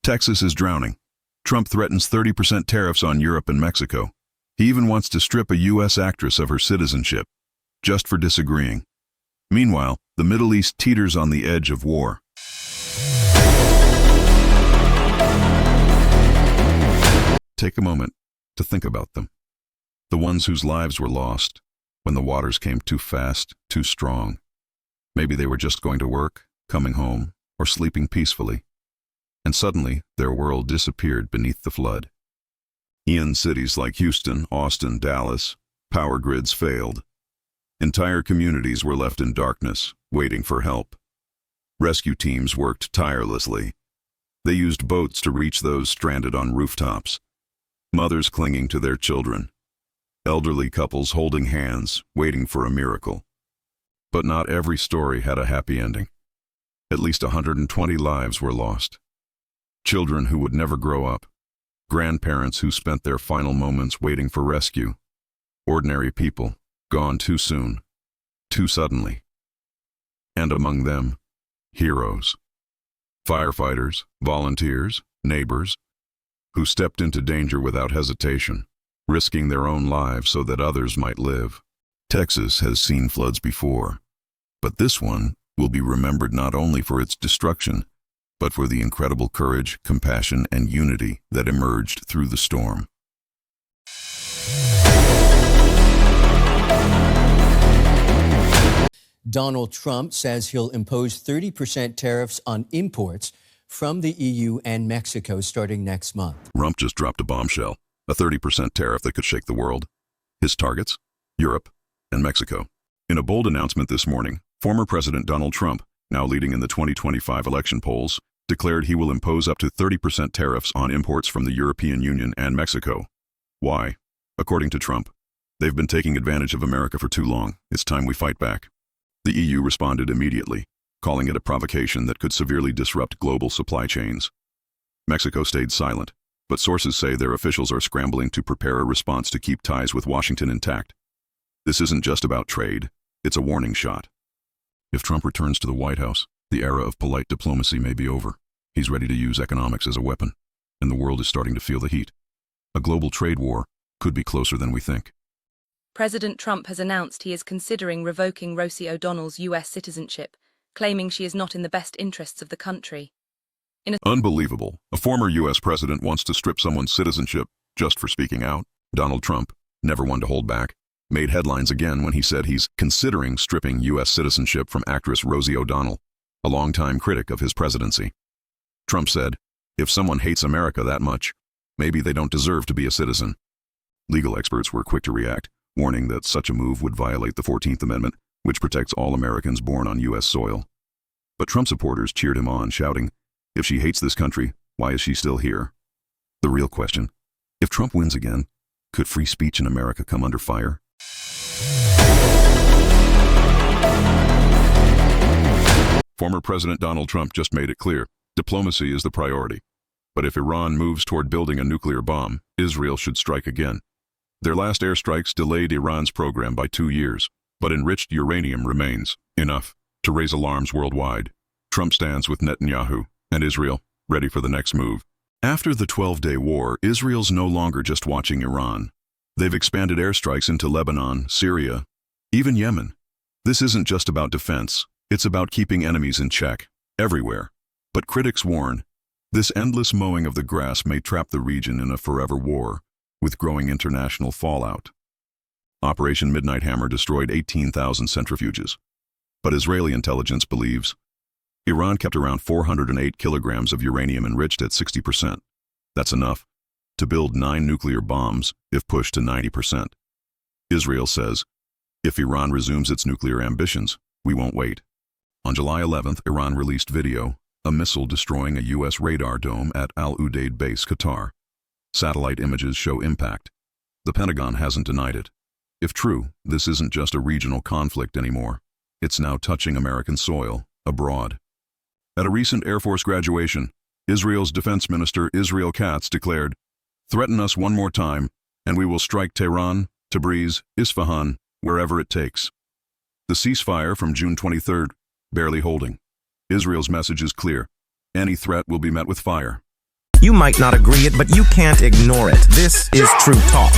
Texas is drowning. Trump threatens 30% tariffs on Europe and Mexico. He even wants to strip a U.S. actress of her citizenship, just for disagreeing. Meanwhile, the Middle East teeters on the edge of war. Take a moment to think about them. The ones whose lives were lost when the waters came too fast, too strong. Maybe they were just going to work, coming home, or sleeping peacefully. And suddenly, their world disappeared beneath the flood. In cities like Houston, Austin, Dallas, power grids failed. Entire communities were left in darkness, waiting for help. Rescue teams worked tirelessly. They used boats to reach those stranded on rooftops. Mothers clinging to their children. Elderly couples holding hands, waiting for a miracle. But not every story had a happy ending. At least 120 lives were lost. Children who would never grow up. Grandparents who spent their final moments waiting for rescue. Ordinary people, gone too soon, too suddenly. And among them, heroes. Firefighters, volunteers, neighbors, who stepped into danger without hesitation, risking their own lives so that others might live. Texas has seen floods before, but this one will be remembered not only for its destruction, but for the incredible courage, compassion, and unity that emerged through the storm. Donald Trump says he'll impose 30% tariffs on imports from the EU and Mexico starting next month. Trump just dropped a bombshell, a 30% tariff that could shake the world. His targets? Europe and Mexico. In a bold announcement this morning, former President Donald Trump, now leading in the 2025 election polls, declared he will impose up to 30% tariffs on imports from the European Union and Mexico. Why? According to Trump, they've been taking advantage of America for too long. It's time we fight back. The EU responded immediately, calling it a provocation that could severely disrupt global supply chains. Mexico stayed silent, but sources say their officials are scrambling to prepare a response to keep ties with Washington intact. This isn't just about trade, it's a warning shot. If Trump returns to the White House, the era of polite diplomacy may be over. He's ready to use economics as a weapon, and the world is starting to feel the heat. A global trade war could be closer than we think. President Trump has announced he is considering revoking Rosie O'Donnell's U.S. citizenship, claiming she is not in the best interests of the country. Unbelievable. A former U.S. president wants to strip someone's citizenship just for speaking out. Donald Trump, never one to hold back, made headlines again when he said he's considering stripping U.S. citizenship from actress Rosie O'Donnell, a longtime critic of his presidency. Trump said, if someone hates America that much, maybe they don't deserve to be a citizen. Legal experts were quick to react, warning that such a move would violate the 14th Amendment, which protects all Americans born on U.S. soil. But Trump supporters cheered him on, shouting, if she hates this country, why is she still here? The real question, if Trump wins again, could free speech in America come under fire? Former President Donald Trump just made it clear, diplomacy is the priority. But if Iran moves toward building a nuclear bomb, Israel should strike again. Their last airstrikes delayed Iran's program by 2 years, but enriched uranium remains, enough to raise alarms worldwide. Trump stands with Netanyahu and Israel, ready for the next move. After the 12-day war, Israel's no longer just watching Iran. They've expanded airstrikes into Lebanon, Syria, even Yemen. This isn't just about defense, it's about keeping enemies in check, everywhere. But critics warn, this endless mowing of the grass may trap the region in a forever war, with growing international fallout. Operation Midnight Hammer destroyed 18,000 centrifuges. But Israeli intelligence believes Iran kept around 408 kilograms of uranium enriched at 60%. That's enough to build 9 nuclear bombs if pushed to 90%. Israel says, if Iran resumes its nuclear ambitions, we won't wait. On July 11th, Iran released video, a missile destroying a U.S. radar dome at Al Udeid base, Qatar. Satellite images show impact. The Pentagon hasn't denied it. If true, this isn't just a regional conflict anymore. It's now touching American soil, abroad. At a recent Air Force graduation, Israel's Defense Minister Israel Katz declared, threaten us one more time, and we will strike Tehran, Tabriz, Isfahan, wherever it takes. The ceasefire from June 23rd, barely holding. Israel's message is clear. Any threat will be met with fire. You might not agree it, but you can't ignore it. This is True Talk.